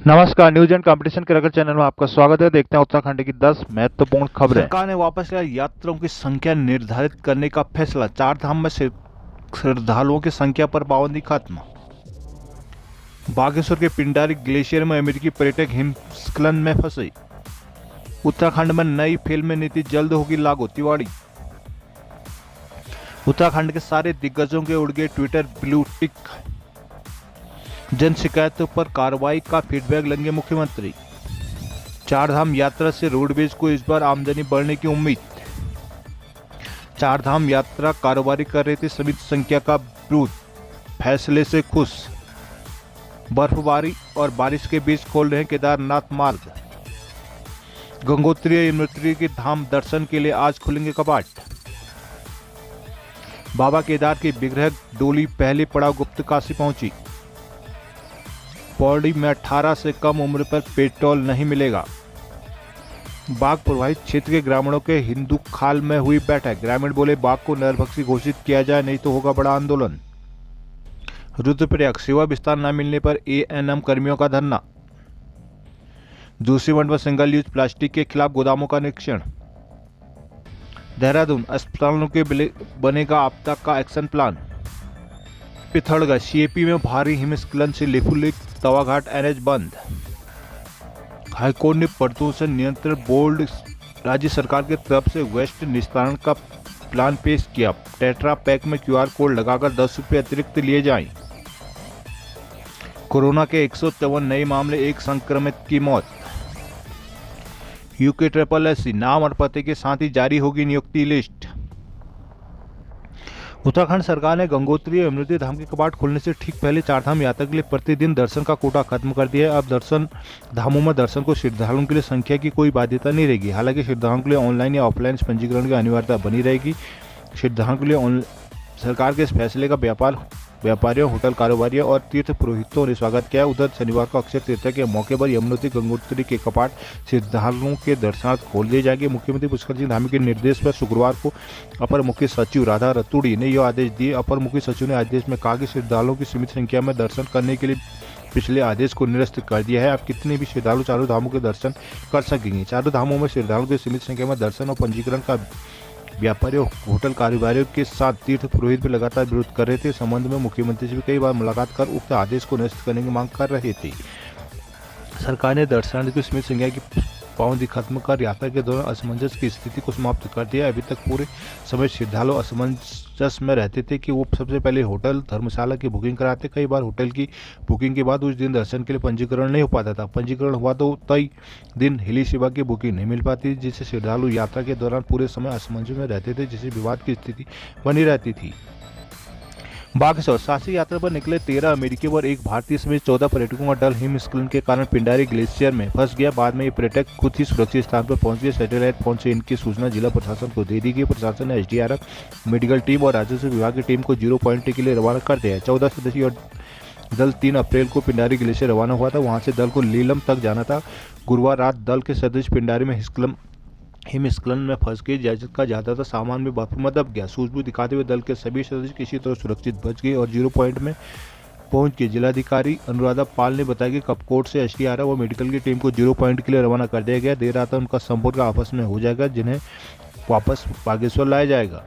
नमस्कार, news and competition के रगड़ चैनल में आपका स्वागत है। देखते हैं उत्तराखंड की 10 महत्वपूर्ण खबरें। सरकार ने वापस लिया यात्रियों की संख्या निर्धारित करने का फैसला। चार धाम में श्रद्धालुओं की संख्या पर पाबंदी खत्म। बागेश्वर के पिंडारी ग्लेशियर में अमेरिकी पर्यटक हिमस्खलन में फंसे। उत्तराखंड में नई फिल्म नीति जल्द होगी लागू। तिवाड़ी। उत्तराखंड के सारे दिग्गजों के उड़ गए ट्विटर ब्लू टिक। जन शिकायतों पर कार्रवाई का फीडबैक लेंगे मुख्यमंत्री। चारधाम यात्रा से रोडवेज को इस बार आमदनी बढ़ने की उम्मीद। चारधाम यात्रा कारोबारी कर रही थी सीमित संख्या का विरोध, फैसले से खुश। बर्फबारी और बारिश के बीच खोल रहे केदारनाथ मार्ग। गंगोत्री यमुनोत्री के धाम दर्शन के लिए आज खुलेंगे कपाट। बाबा केदार की विग्रह डोली पहले पड़ाव गुप्तकाशी पहुंची। पौड़ी में 18 से कम उम्र पर पेट्रोल नहीं मिलेगा। बाघ प्रभावित क्षेत्र के ग्रामीणों के हिंदू खाल में हुई बैठक। ग्रामीण बोले बाघ को नरभक्षी घोषित किया जाए, नहीं तो होगा बड़ा आंदोलन। रुद्रप्रयाग सेवा विस्तार न मिलने पर एएनएम कर्मियों का धरना। जोशीमठ में सिंगल यूज प्लास्टिक के खिलाफ गोदामों का निरीक्षण। देहरादून अस्पतालों के बनेगा आपदा का एक्शन प्लान। पिथौरागढ़ सीएपी में भारी हिमस्खलन से लिपुलेख तवाघाट एनएच बंद। हाईकोर्ट ने प्रदूषण नियंत्रण बोर्ड राज्य सरकार की तरफ से वेस्ट निस्तारण का प्लान पेश किया। टेट्रा पैक में क्यूआर कोड लगाकर 10 रुपये अतिरिक्त लिए जाएं। कोरोना के 153 नए मामले, एक संक्रमित की मौत। यूके SSSC नाम और पते के साथ ही जारी होगी नियुक्ति लिस्ट। उत्तराखंड सरकार ने गंगोत्री यमुनोत्री धाम के कपाट खुलने से ठीक पहले चारधाम यात्रा के लिए प्रतिदिन दर्शन का कोटा खत्म कर दिया है। अब दर्शन धामों में दर्शन को श्रद्धालुओं के लिए संख्या की कोई बाध्यता नहीं रहेगी। हालांकि श्रद्धालुओं के लिए ऑनलाइन या ऑफलाइन पंजीकरण की अनिवार्यता बनी रहेगी। श्रद्धालुओं के लिए सरकार के इस फैसले का व्यापारियों, होटल कारोबारियों और तीर्थ पुरोहितों ने स्वागत किया। उधर शनिवार को अक्षय तृतीया के मौके पर यमुनोत्री गंगोत्री के कपाट श्रद्धालुओं के दर्शनार्थ खोल दिए जाएंगे। मुख्यमंत्री पुष्कर सिंह धामी के निर्देश पर शुक्रवार को अपर मुख्य सचिव राधा रतूड़ी ने यह आदेश दिए। अपर मुख्य सचिव ने आदेश में कहा कि श्रद्धालुओं की सीमित संख्या में दर्शन करने के लिए पिछले आदेश को निरस्त कर दिया है। अब कितने भी श्रद्धालु चारों धामों के दर्शन कर सकेंगे। चारों धामों में श्रद्धालुओं की सीमित संख्या में दर्शन और पंजीकरण का व्यापारियों, होटल कारोबारियों के साथ तीर्थ पुरोहित भी लगातार विरोध कर रहे थे। इस संबंध में मुख्यमंत्री से भी कई बार मुलाकात कर उक्त आदेश को निरस्त करने की मांग कर रहे थे। सरकार ने दर्शनार्थियों की सीमित संख्या की पाबंदी खत्म कर यात्रा के दौरान असमंजस की स्थिति को समाप्त कर दिया। अभी तक पूरे समय श्रद्धालु असमंजस में रहते थे कि वो सबसे पहले होटल धर्मशाला की बुकिंग कराते। कई बार होटल की बुकिंग के बाद उस दिन दर्शन के लिए पंजीकरण नहीं हो पाता था। पंजीकरण हुआ तो तय दिन हेली सेवा की बुकिंग नहीं मिल पाती, जिससे श्रद्धालु यात्रा के दौरान पूरे समय असमंजस में रहते थे, जिससे विवाद की स्थिति बनी रहती थी। बागेश्वर साहसिक यात्रा पर निकले 13 अमेरिकी और एक भारतीय समेत 14 पर्यटकों का दल हिमस्खलन के कारण पिंडारी ग्लेशियर में फंस गया। बाद में ये पर्यटक खुद ही सुरक्षित स्थान पर पहुंच गए। सैटेलाइट फोन से इनकी सूचना जिला प्रशासन को दे दी गई। प्रशासन ने SDRF, मेडिकल टीम और राजस्व विभाग की टीम को 0 पॉइंट के लिए रवाना कर दिया है। 14 सदस्यीय दल 3 अप्रैल को पिंडारी ग्लेशियर रवाना हुआ था। वहां से दल को लीलम तक जाना था। गुरुवार रात दल के सदस्य पिंडारी में हिमस्खलन में फंस गए, जिसका ज्यादातर सामान भी बर्फ में दब गया। सूझबूझ दिखाते हुए दल के सभी सदस्य किसी तरह सुरक्षित बच गए और 0 पॉइंट में पहुंच गए। जिलाधिकारी अनुराधा पाल ने बताया कि कपकोट से SDRF और मेडिकल की टीम को 0 पॉइंट के लिए रवाना कर दिया गया। देर रात उनका संपर्क आपस में हो जाएगा, जिन्हें वापस बागेश्वर लाया जाएगा।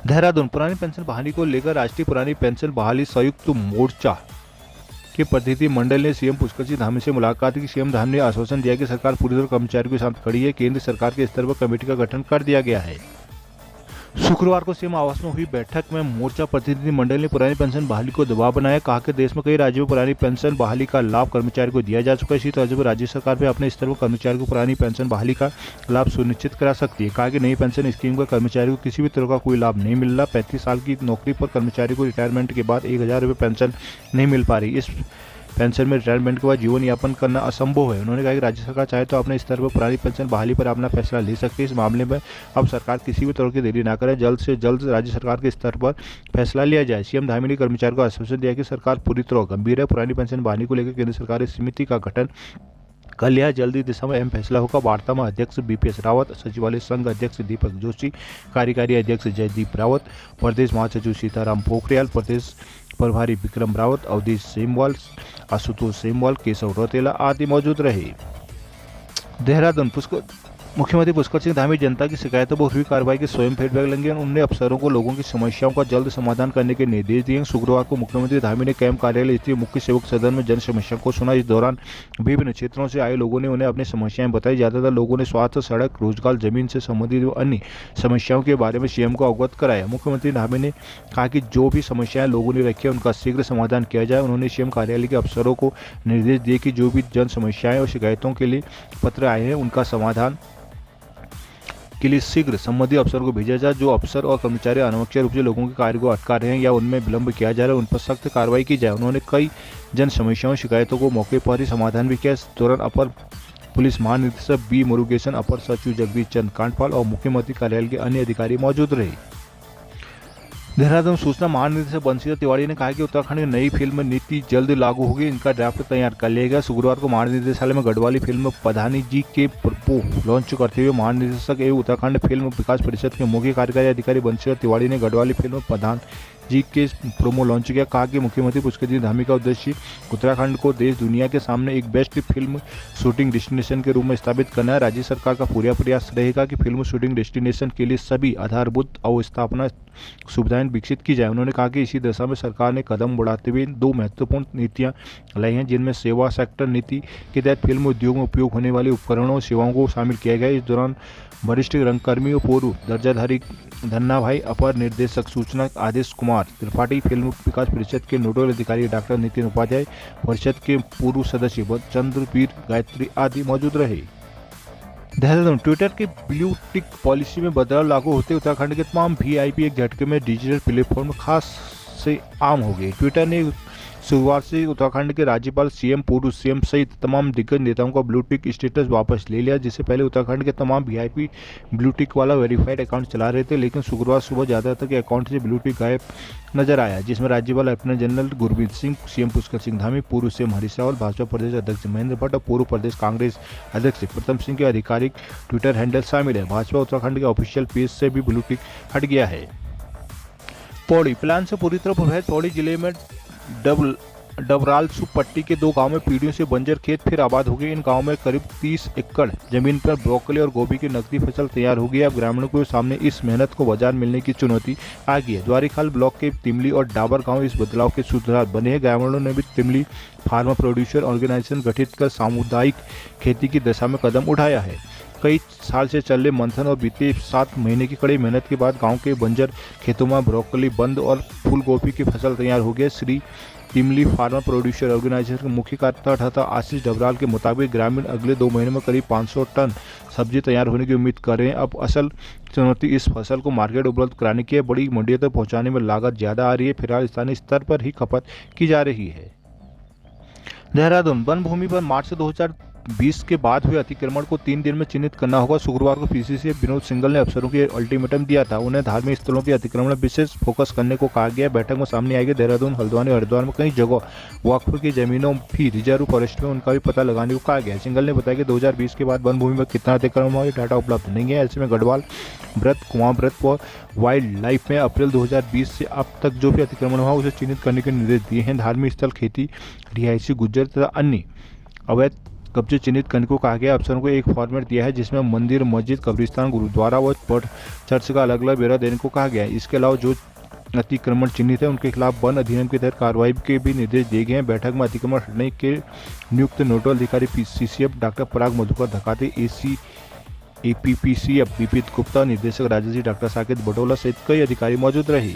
देहरादून पुरानी पेंशन बहाली को लेकर राष्ट्रीय पुरानी पेंशन बहाली संयुक्त मोर्चा के प्रतिनिधि मंडल ने सीएम पुष्कर सिंह धामी से मुलाकात की। सीएम धामी ने आश्वासन दिया कि सरकार पूरी तरह कर्मचारियों के साथ खड़ी है। केंद्र सरकार के स्तर पर कमेटी का गठन कर दिया गया है। शुक्रवार को सीएम आवास में हुई बैठक में मोर्चा प्रतिनिधि मंडल ने पुरानी पेंशन बहाली को दबाव बनाया। कहा कि देश में कई राज्यों में पुरानी पेंशन बहाली का लाभ कर्मचारियों को दिया जा चुका है। इसी तरह पर राज्य सरकार भी अपने स्तर पर कर्मचारियों को पुरानी पेंशन बहाली का लाभ सुनिश्चित करा सकती है। कहा कि नई पेंशन स्कीम का कर्मचारियों को किसी भी तरह का कोई लाभ नहीं मिल रहा। 35 साल की नौकरी पर कर्मचारी को रिटायरमेंट के बाद 1000 रुपये पेंशन नहीं मिल पा रही। इस पेंशन में रिटायरमेंट के बाद जीवन यापन करना असंभव है। उन्होंने कहा कि राज्य सरकार चाहे तो अपने स्तर पर पुरानी पेंशन बहाली पर अपना फैसला ले सकती है। इस मामले में अब सरकार किसी भी तरह की देरी न करे, जल्द से जल्द राज्य सरकार के स्तर पर फैसला लिया जाए। सीएम धामी ने कर्मचारियों को आश्वासन दिया कि सरकार पूरी तरह गंभीर है। पुरानी पेंशन बहाली को लेकर केंद्र सरकार इस समिति का गठन कर लिया। जल्दी दिशा में अहम फैसला होगा। वार्ता में अध्यक्ष BPS रावत, सचिवालय संघ अध्यक्ष दीपक जोशी, कार्यकारी अध्यक्ष जयदीप रावत, प्रदेश महासचिव सीताराम पोखरियाल, प्रदेश प्रभारी विक्रम रावत, अवधेश सेमवाल, आशुतोष सेमवाल, केशव रौतेला आदि मौजूद रहे। देहरादून मुख्यमंत्री पुष्कर सिंह धामी जनता की शिकायतों पर हुई कार्रवाई के स्वयं फीडबैक लेंगे। उन्होंने अफसरों को लोगों की समस्याओं का जल्द समाधान करने के निर्देश दिए। शुक्रवार को मुख्यमंत्री धामी ने कैंप कार्यालय स्थित मुख्य सेवक सदन में जन समस्याओं को सुना। इस दौरान विभिन्न क्षेत्रों से आए लोगों ने उन्हें अपनी समस्याएं बताई। ज्यादातर लोगों ने स्वास्थ्य, सड़क, रोजगार, जमीन से संबंधित अन्य समस्याओं के बारे में सीएम को अवगत कराया। मुख्यमंत्री धामी ने कहा कि जो भी समस्याएं लोगों ने रखी है उनका शीघ्र समाधान किया जाए। उन्होंने सीएम कार्यालय के अफसरों को निर्देश दिए कि जो भी जन समस्याएं और शिकायतों के लिए पत्र आए हैं उनका समाधान के लिए शीघ्र संबंधित अफसर को भेजा जाए। जो अफसर और कर्मचारी अनावश्यक रूप से लोगों के कार्य को अटका रहे हैं या उनमें विलंब किया जा रहा है उन पर सख्त कार्रवाई की जाए। उन्होंने कई जन समस्याओं शिकायतों को मौके पर ही समाधान भी किया। इस दौरान अपर पुलिस महानिदेशक बी मुरुगेशन, अपर सचिव जगदीश चंद्र कांडपाल और मुख्यमंत्री कार्यालय के अन्य अधिकारी मौजूद रहे। देहरादून सूचना महानिदेशक बंशीधर तिवारी ने कहा कि उत्तराखंड में नई फिल्म नीति जल्द लागू होगी। इनका ड्राफ्ट तैयार कर लिया गया। शुक्रवार को महानिदेशालय में गढ़वाली फिल्म पधानी जी के प्रोमो लॉन्च करते हुए महानिदेशक एवं उत्तराखंड फिल्म विकास परिषद के मुख्य कार्यकारी अधिकारी बंशीधर तिवारी ने गढ़वाली फिल्म पधान जी के प्रोमो लॉन्च किया। कहा कि मुख्यमंत्री पुष्कर सिंह धामी का उद्देश्य उत्तराखंड को देश दुनिया के सामने एक बेस्ट फिल्म शूटिंग डेस्टिनेशन के रूप में स्थापित करना है। राज्य सरकार का पूरा प्रयास रहेगा कि फिल्म शूटिंग डेस्टिनेशन के लिए सभी आधारभूत अवस्थापना सुविधाएं विकसित की जाए। उन्होंने कहा कि इसी दिशा में सरकार ने कदम बढ़ाते हुए 2 महत्वपूर्ण नीतियां लाई हैं, जिनमें सेवा सेक्टर नीति के तहत फिल्म उद्योग में उपयोग होने वाले उपकरणों और सेवाओं को शामिल किया गया। इस दौरान वरिष्ठ रंगकर्मी और पूर्व दर्जाधारी धन्ना भाई, अपर निर्देशक सूचना आदेश कुमार त्रिपाठी, फिल्म विकास परिषद के नोडल अधिकारी डॉक्टर नितिन उपाध्याय, परिषद के पूर्व सदस्य चंद्रवीर गायत्री आदि मौजूद रहे। देहरादून ट्विटर की ब्लू टिक पॉलिसी में बदलाव लागू होते उत्तराखंड के तमाम वीआईपी एक झटके में डिजिटल प्लेटफॉर्म खास से आम हो गए। ट्विटर ने शुक्रवार से उत्तराखंड के राज्यपाल, सीएम, पूर्व सीएम सहित तमाम दिग्गज नेताओं का ब्लू टिक स्टेटस वापस ले लिया। जिससे पहले उत्तराखंड के तमाम वीआईपी ब्लू टिक वाला वेरीफाइड अकाउंट चला रहे थे, लेकिन शुक्रवार सुबह ज्यादातर के अकाउंट से ब्लू टिक गायब नजर आया, जिसमें राज्यपाल lieutenant general Gurmeet Singh, CM Pushkar Singh Dhami, पूर्व सीएम हरीश रावत, भाजपा प्रदेश अध्यक्ष महेंद्र भट्ट और पूर्व प्रदेश कांग्रेस अध्यक्ष प्रथम सिंह के आधिकारिक ट्विटर हैंडल शामिल है। भाजपा उत्तराखंड के ऑफिशियल पेज से भी ब्लू टिक हट गया है। पौड़ी प्लान से पूरी तरह प्रभावित पौड़ी जिले में डबरालसू पट्टी के 2 गांव में पीढ़ियों से बंजर खेत फिर आबाद हो गए। इन गांवों में करीब 30 एकड़ जमीन पर ब्रोकली और गोभी की नकदी फसल तैयार हो गई है। अब ग्रामीणों के सामने इस मेहनत को बाजार मिलने की चुनौती आ गई है। द्वारीखाल ब्लॉक के तिमली और डाबर गांव इस बदलाव के सूत्रधार बने हैं। ग्रामीणों ने भी तिमली फार्मर प्रोड्यूसर ऑर्गेनाइजेशन गठित कर सामुदायिक खेती की दिशा में कदम उठाया है। कई साल से चल रहे मंथन और बीते 7 महीने की कड़ी मेहनत के बाद गांव के बंजर खेतों में ब्रोकली, बंद और फूल गोभी की फसल तैयार हो गई। श्री तिमली फार्मर प्रोड्यूसर ऑर्गेनाइजेशन के मुख्य कार्यकर्ता आशीष डबराल के मुताबिक ग्रामीण अगले 2 महीने में करीब 500 टन सब्जी तैयार होने की उम्मीद कर रहे हैं। अब असल चुनौती इस फसल को मार्केट उपलब्ध कराने की है। बड़ी मंडियों तक पहुंचाने में लागत ज़्यादा आ रही है। फिलहाल स्थानीय स्तर पर ही खपत की जा रही है। देहरादून वन भूमि पर मार्च से 2020 के बाद हुए अतिक्रमण को 3 दिन में चिन्हित करना होगा। शुक्रवार को पीसीसी विनोद सिंघल ने अफसरों को अल्टीमेटम दिया था। उन्हें धार्मिक स्थलों के अतिक्रमण विशेष फोकस करने को कहा गया। बैठक में सामने आएगी देहरादून, हल्द्वानी और हरिद्वार में कई जगह वक्फ की जमीनों भी रिजर्व फॉरेस्ट में उनका भी पता लगाने को कहा गया। सिंघल ने बताया कि 2020 के बाद वन भूमि में कितना अतिक्रमण हुआ, डाटा उपलब्ध नहीं है। ऐसे में गढ़वाल व्रत, कुआं व्रत व वाइल्ड लाइफ में अप्रैल 2020 से अब तक जो भी अतिक्रमण हुआ उसे चिन्हित करने के निर्देश दिए हैं। धार्मिक स्थल, खेती, रिहायशी, गुज्जर तथा अन्य अवैध कब्जे चिन्हित करने को कहा गया। अफसरों को एक फॉर्मेट दिया है जिसमें मंदिर, मस्जिद, कब्रिस्तान, गुरुद्वारा व चर्च का अलग अलग ब्यौरा देने को कहा गया है। इसके अलावा जो अतिक्रमण चिन्हित है उनके खिलाफ वन अधिनियम के तहत कार्रवाई के भी निर्देश दिए गए हैं। बैठक में अतिक्रमण हटने के नियुक्त नोडल अधिकारी सीसीएफ डॉक्टर पराग मधुकर धकाते, एपीपीसीएफ विपित गुप्ता, निर्देशक राजश्री डॉक्टर साकेत बटोला सहित कई अधिकारी मौजूद रहे।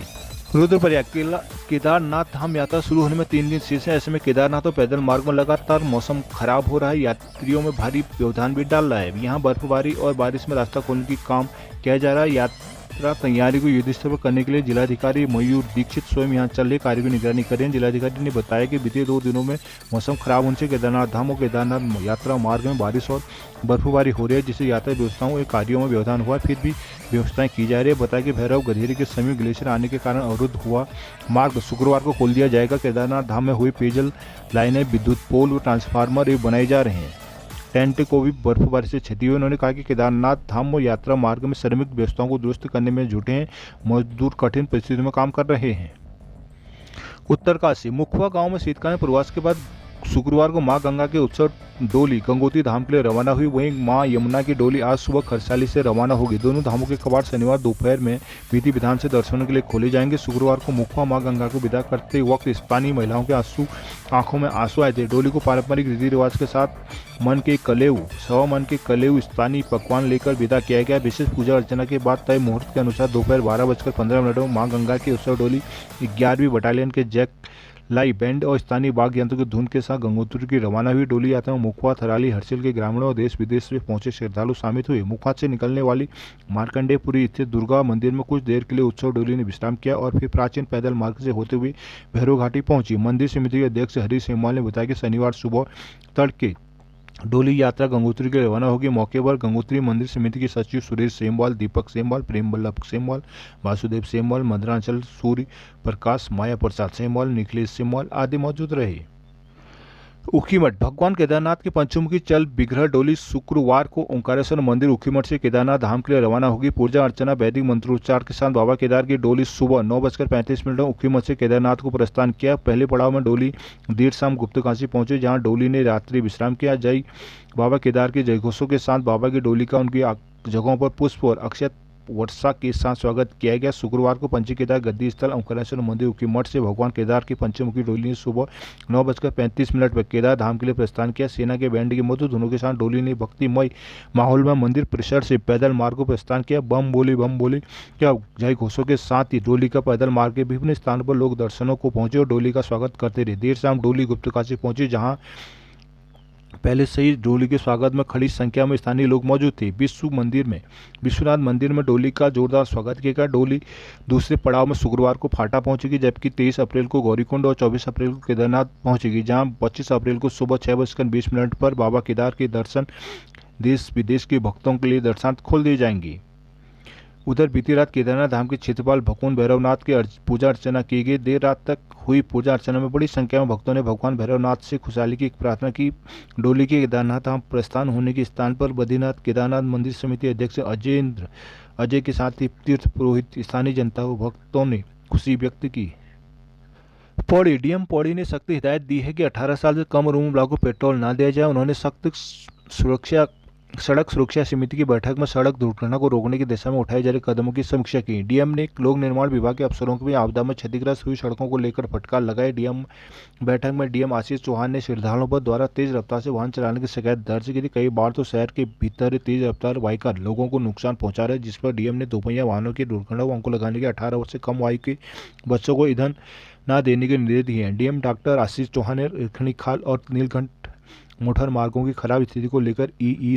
रुद्रप्रयाग केदारनाथ धाम यात्रा शुरू होने में 3 दिन शेष है। ऐसे में केदारनाथ और पैदल मार्ग में लगातार मौसम खराब हो रहा है। यात्रियों में भारी व्यवधान भी डाल रहा है। यहाँ बर्फबारी और बारिश में रास्ता खोलने की काम किया जा रहा है। यात्रा तैयारी को युद्धस्तर पर करने के लिए जिलाधिकारी मयूर दीक्षित स्वयं यहाँ चल रहे कार्य की निगरानी कर रहे हैं। जिलाधिकारी ने बताया कि बीते 2 दिनों में मौसम खराब होने से केदारनाथ धाम और केदारनाथ यात्रा मार्ग में बारिश और बर्फबारी हो रही है, जिससे यात्रा व्यवस्थाओं और कार्यों में व्यवधान हुआ। फिर भी व्यवस्थाएं की जा रही है। बताया कि भैरव गधेरी के समीप ग्लेशियर आने के कारण अवरुद्ध हुआ मार्ग शुक्रवार को खोल दिया जाएगा। केदारनाथ धाम में हुई पेयजल लाइनें, विद्युत पोल और ट्रांसफार्मर बनाए जा रहे हैं। टेंट को भी बर्फबारी से क्षति हुई। उन्होंने कहा कि केदारनाथ धाम और यात्रा मार्ग में श्रमिक व्यवस्थाओं को दुरुस्त करने में जुटे हैं। मजदूर कठिन परिस्थितियों में काम कर रहे हैं। उत्तरकाशी मुखवा गांव में शीतकालीन प्रवास के बाद शुक्रवार को मां गंगा के उत्सव डोली गंगोत्री धाम के लिए रवाना हुई। वहीं मां यमुना की डोली आज सुबह खरसाली से रवाना होगी। दोनों धामों के कपाट शनिवार दोपहर में विधि विधान से दर्शनों के लिए खोले जाएंगे। शुक्रवार को मुखवा मां गंगा को विदा करते वक्त स्थानीय महिलाओं के आंखों में आंसू आए थे। डोली को पारंपरिक रीति रिवाज के साथ मन के कलेऊ स्थानीय पकवान लेकर विदा किया गया। विशेष पूजा अर्चना के बाद तय मुहूर्त के अनुसार दोपहर 12:15 में मां गंगा के उत्सव डोली 11वीं बटालियन के जैक लाई बैंड और स्थानीय वाद्य यंत्रों की धुन के साथ गंगोत्री की रवाना हुई। डोली यात्रा में मुखवा, थराली, हर्सिल के ग्रामीणों और देश विदेश से पहुंचे श्रद्धालु शामिल हुए। मुखवा से निकलने वाली मार्कंडेयपुरी स्थित दुर्गा मंदिर में कुछ देर के लिए उत्सव डोली ने विश्राम किया और फिर प्राचीन पैदल मार्ग से होते हुए भैरव घाटी पहुंची। मंदिर समिति के अध्यक्ष हरी सेमवाल ने बताया कि शनिवार सुबह तड़के डोली यात्रा गंगोत्री के रवाना होगी। मौके पर गंगोत्री मंदिर समिति के सचिव सुरेश सेमवाल, दीपक सेमवाल, प्रेम बल्लभ सेमवाल, वासुदेव सेमवाल, मदनाचल सूर्य प्रकाश, माया प्रसाद सेमवाल, निखिलेश सेमवाल आदि मौजूद रहे। ऊखीमठ भगवान केदारनाथ की पंचमुखी चल विग्रह डोली शुक्रवार को ओंकारेश्वर मंदिर ऊखीमठ से केदारनाथ धाम के लिए रवाना होगी। पूजा अर्चना वैदिक मंत्रोच्चार के साथ बाबा केदार की डोली सुबह 9:35 में ऊखीमठ से केदारनाथ को प्रस्थान किया। पहले पड़ाव में डोली देर शाम गुप्तकाशी पहुंचे, जहां डोली ने रात्रि विश्राम किया। जय बाबा केदार के जयघोषों के साथ बाबा की डोली का उनकी जगहों पर पुष्प और अक्षत वर्षा के साथ स्वागत किया गया। शुक्रवार को पंच केदार गद्दी स्थल ओंकारेश्वर मंदिर ऊखीमठ से भगवान केदार की पंचमुखी डोली ने सुबह 9:35 पर केदार धाम के लिए प्रस्थान किया। सेना के बैंड की मधुर धुनों के साथ डोली ने भक्तिमय माहौल में मंदिर परिसर से पैदल मार्ग को प्रस्थान किया। बम बोली क्या जय घोषों के साथ ही डोली का पैदल मार्ग के विभिन्न स्थानों पर लोग दर्शनों को पहुंचे और डोली का स्वागत करते रहे। देर शाम डोली गुप्तकाशी पहुंची, जहाँ पहले से ही डोली के स्वागत में खड़ी संख्या में स्थानीय लोग मौजूद थे। विश्वनाथ मंदिर में डोली का जोरदार स्वागत किया गया। डोली दूसरे पड़ाव में शुक्रवार को फाटा पहुंचेगी, जबकि 23 अप्रैल को गौरीकुंड और 24 अप्रैल को केदारनाथ पहुंचेगी, जहां 25 अप्रैल को सुबह 6:20 पर बाबा केदार के दर्शन देश विदेश के भक्तों के लिए दर्शनार्थ खोल दिए जाएंगे। उधर बीती रात केदारनाथ धाम के क्षेत्रपाल भगवान भैरवनाथ की पूजा अर्चना की गई। देर रात तक हुई पूजा अर्चना में बड़ी संख्या में भक्तों ने भगवान भैरवनाथ से खुशहाली की प्रार्थना की। डोली के केदारनाथ धाम प्रस्थान होने के स्थान पर बद्रीनाथ केदारनाथ मंदिर समिति अध्यक्ष अजय के साथ ही तीर्थ पुरोहित, स्थानीय जनता व भक्तों ने खुशी व्यक्त की। पौड़ी डीएम पौड़ी ने सख्त हिदायत दी है कि 18 साल से कम उम्र वालों को पेट्रोल न दिया जाए। उन्होंने सड़क सुरक्षा समिति की बैठक में सड़क दुर्घटना को रोकने की दिशा में उठाए जा रहे कदमों की समीक्षा की। डीएम ने लोक निर्माण विभाग के अफसरों को भी आपदा में क्षतिग्रस्त हुई सड़कों को लेकर फटकार लगाए। बैठक में डीएम आशीष चौहान ने श्रद्धालुओं पर द्वारा तेज रफ्तार से वाहन चलाने की शिकायत दर्ज की थी। कई बार तो शहर के भीतर तेज रफ्तार बाइकर लोगों को नुकसान पहुंचा रहे, जिस पर डीएम ने दोपहिया वाहनों की दुर्घटना को अंकुश लगाने के 18 वर्ष से कम आयु के बच्चों को ईंधन न देने के निर्देश दिए हैं। डीएम डॉक्टर आशीष चौहान ने रेखणी खाल और नीलकंठ मोटर मार्गों की खराब स्थिति को लेकर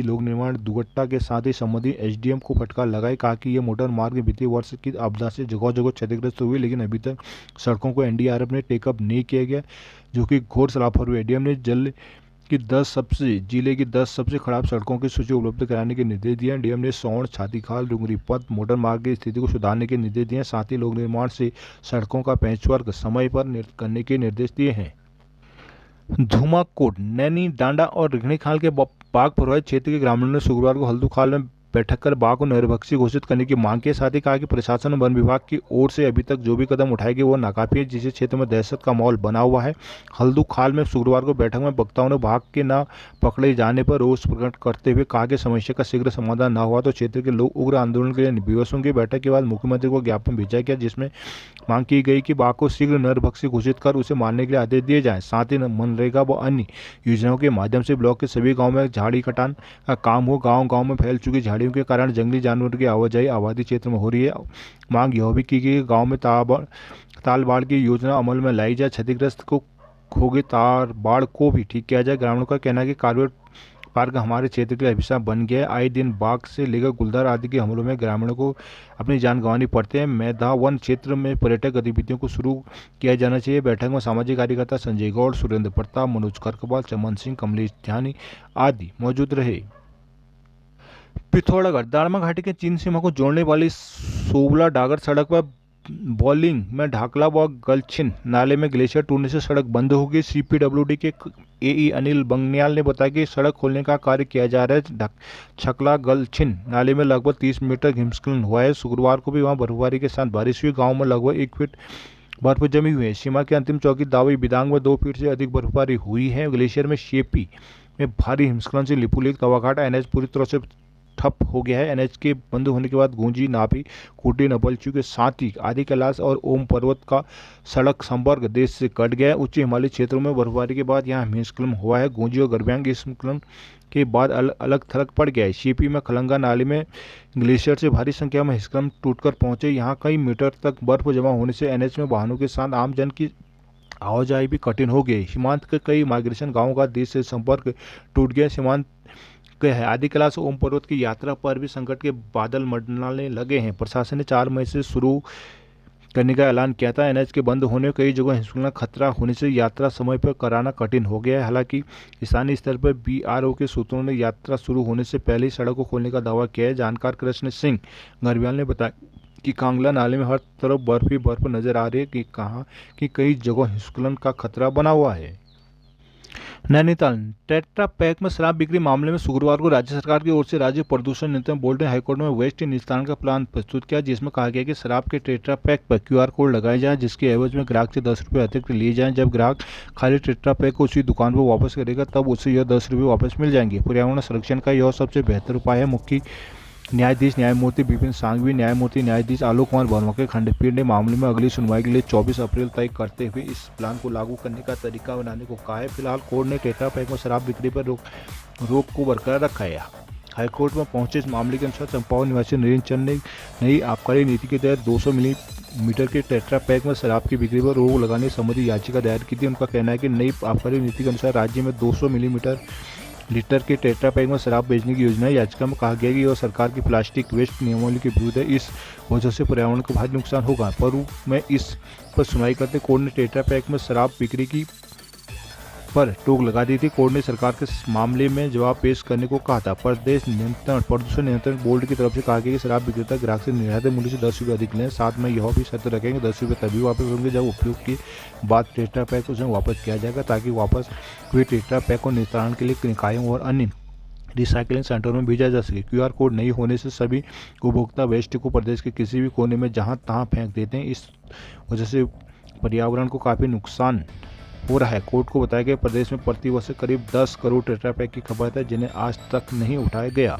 लोक निर्माण दुगट्टा के साथ ही संबंधित एसडीएम को फटकार लगाई। कहा कि ये मोटर मार्ग वित्तीय वर्ष की आपदा से जगह जगह क्षतिग्रस्त हुए, लेकिन अभी तक सड़कों को एनडीआरएफ ने टेकअप नहीं किया गया, जो कि घोर लापरवाही है। डीएम ने जिले की 10 सबसे खराब सड़कों की सूची उपलब्ध कराने के निर्देश दिए हैं। डीएम ने सौड़, छातीखाल, डुंगरीपथ मोटर मार्ग की स्थिति को सुधारने के निर्देश दिए हैं। साथ ही लोक निर्माण से सड़कों का पैचवर्क समय पर करने के निर्देश दिए हैं। धूमाकोट, नैनी, डांडा और रिखणी खाल के बाघ प्रभावित क्षेत्र के ग्रामीणों ने शुक्रवार को हल्दू खाल में बैठक कर बाघ को नरभक्षी घोषित करने की मांग के साथ ही कहा कि प्रशासन और वन विभाग की ओर से अभी तक जो भी कदम उठाए गए वो नाकाफी है, जिससे क्षेत्र में दहशत का माहौल बना हुआ है। हल्दू खाल में शुक्रवार को बैठक में वक्ताओं ने बाघ के न पकड़े जाने पर रोष प्रकट करते हुए कहा कि समस्या का शीघ्र समाधान न हुआ तो क्षेत्र के लोग उग्र आंदोलन के लिए विवश होंगे। बैठक के बाद मुख्यमंत्री को ज्ञापन भेजा गया, जिसमें मांग की गई कि बाघ को शीघ्र नरभक्षी घोषित कर उसे मारने के लिए आदेश दिए जाएं। साथ ही मनरेगा व अन्य योजनाओं के माध्यम से ब्लॉक के सभी गाँव में झाड़ी कटान का काम हो। गाँव में फैल चुकी झाड़ियों के कारण जंगली जानवर की आवाजाही आबादी क्षेत्र में हो रही है। मांग यह भी की गई गांव में तालबाड़ की योजना अमल में लाई जाए, क्षतिग्रस्त को खोगे तारबाड़ को भी ठीक किया जाए। ग्रामीणों का कहना है कि कार्बेट पार्क हमारे क्षेत्र के लिए अभिशाप बन गया है। आए दिन बाघ से लेकर गुलदार आदि के हमलों में ग्रामीणों को अपनी जान गंवानी पड़ती है। मैदावन क्षेत्र में पर्यटक गतिविधियों को शुरू किया जाना चाहिए। बैठक में सामाजिक कार्यकर्ता संजय गौड़, सुरेंद्र प्रताप, मनोज करकपाल, चमन सिंह, कमलेश ध्यानी आदि मौजूद रहे। पिथौरागढ़ दारमा घाटी के चीन सीमा को जोड़ने वाली सोबला डागर सड़क पर बॉलिंग में ढाकला व गलछिन नाले में ग्लेशियर टूटने से सड़क बंद होगी। सीपीडब्ल्यूडी के एई अनिल बंगनियाल ने बताया कि सड़क खोलने का कार्य किया जा रहा है। छकला गलछिन नाले में लगभग 30 मीटर हिमस्खलन हुआ है। शुक्रवार को भी वहां बर्फबारी के साथ बारिश हुई। गांव में लगभग 1 फीट बर्फ जमी हुई है। सीमा की अंतिम चौकी दावई बिदांग में 2 फीट से अधिक बर्फबारी हुई है। ग्लेशियर में शेपी में भारी हिमस्खलन से लिपुलेख तवाघाट एनएच पूरी तरह से ठप हो गया है। एनएच के बंद होने के बाद गूंजी, नाभी, खूंटी, नपलचू के साथ ही आदि कैलाश और ओम पर्वत का सड़क संपर्क देश से कट गया है। उच्च हिमालयी क्षेत्रों में बर्फबारी के बाद यहाँ हिमस्खलन हुआ है। गूंजी और गरब्यांग हिमस्खलन के बाद अलग थलग पड़ गया है। सीपी में खलंगा नाले में ग्लेशियर से भारी संख्या में हिमस्खलन टूटकर पहुंचे। यहाँ कई मीटर तक बर्फ जमा होने से एनएच में वाहनों के साथ आमजन की आवाजाही भी कठिन हो गई। सीमांत के कई माइग्रेशन गांवों का देश से संपर्क टूट गया। सीमांत के है आदि कैलाश ओम पर्वत की यात्रा पर भी संकट के बादल मंडराने लगे हैं। प्रशासन ने 4 मई से शुरू करने का ऐलान किया था। एनएच के बंद होने कई जगह हिमस्खलन खतरा होने से यात्रा समय पर कराना कठिन हो गया है। हालांकि स्थानीय स्तर पर बीआरओ के सूत्रों ने यात्रा शुरू होने से पहले ही सड़क को खोलने का दावा किया है। जानकार कृष्ण सिंह गरब्याल ने बताया कि कांगला नाले में हर तरफ बर्फ ही बर्फ नजर आ रही है कि कहाँ कि कई जगह हिमस्खलन का खतरा बना हुआ है। नैनीताल टेट्रा पैक में शराब बिक्री मामले में शुक्रवार को राज्य सरकार की ओर से राज्य प्रदूषण नियंत्रण बोर्ड ने हाईकोर्ट में वेस्ट निस्तारण का प्लान प्रस्तुत किया, जिसमें कहा गया कि शराब के टेट्रा पैक पर क्यूआर कोड लगाए जाएं, जिसके एवज में ग्राहक से 10 रुपये अतिरिक्त लिए जाएं। जब ग्राहक खाली टेट्रा पैक को उसी दुकान पर वापस करेगा तब उसे यह 10 रुपये वापस मिल जाएंगे। पर्यावरण संरक्षण का यह सबसे बेहतर उपाय है। मुख्य न्यायाधीश न्यायमूर्ति विपिन सांघवी, न्यायमूर्ति न्यायाधीश आलोक कुमार वर्मा के खंडपीठ ने मामले में अगली सुनवाई के लिए 24 अप्रैल तय करते हुए इस प्लान को लागू करने का तरीका बनाने को कहा है। फिलहाल कोर्ट ने टेट्रा पैक में शराब बिक्री पर रोक को बरकरार रखा है। हाईकोर्ट में पहुंचे इस मामले के अनुसार चंपावत निवासी नरेंद्र चंद ने नई आबकारी नीति के तहत 200 मिलीमीटर के टेट्रा पैक में शराब की बिक्री पर रोक लगाने संबंधी याचिका दायर की थी। उनका कहना है कि नई आबकारी नीति के अनुसार राज्य में 200 मिलीमीटर लीटर के टेट्रा पैक में शराब बेचने की योजना है। याचिका में कहा गया कि यह सरकार की प्लास्टिक वेस्ट नियमावली के विरुद्ध है। इस वजह से पर्यावरण को भारी नुकसान होगा। पर में इस पर सुनवाई करते कोर्ट ने टेट्रा पैक में शराब बिक्री की पर रोक लगा दी थी। कोर्ट ने सरकार के मामले में जवाब पेश करने को कहा था। प्रदूषण नियंत्रण बोर्ड की तरफ से कहा गया कि शराब विक्रेता ग्राहक से निर्धारित मूल्य से 10 रुपये अधिक लें। साथ में यह भी शर्त रखेंगे 10 रुपये तभी वापस होंगे जब उपयोग के बाद टेट्रा पैक उसे वापस किया जाएगा, ताकि वापस हुए टेट्रा पैक को निस्तारण के लिए निकायों और अन्य रिसाइकलिंग सेंटरों में भेजा जा सके। क्यूआर कोड नहीं होने से सभी उपभोक्ता वेस्ट को प्रदेश के किसी भी कोने में जहां तहां फेंक देते हैं। इस वजह से पर्यावरण को काफ़ी नुकसान हो रहा है। कोर्ट को बताया गया प्रदेश में प्रति वर्ष करीब 10 करोड़ टेट्रा पैक की खपत है, जिन्हें आज तक नहीं उठाया गया।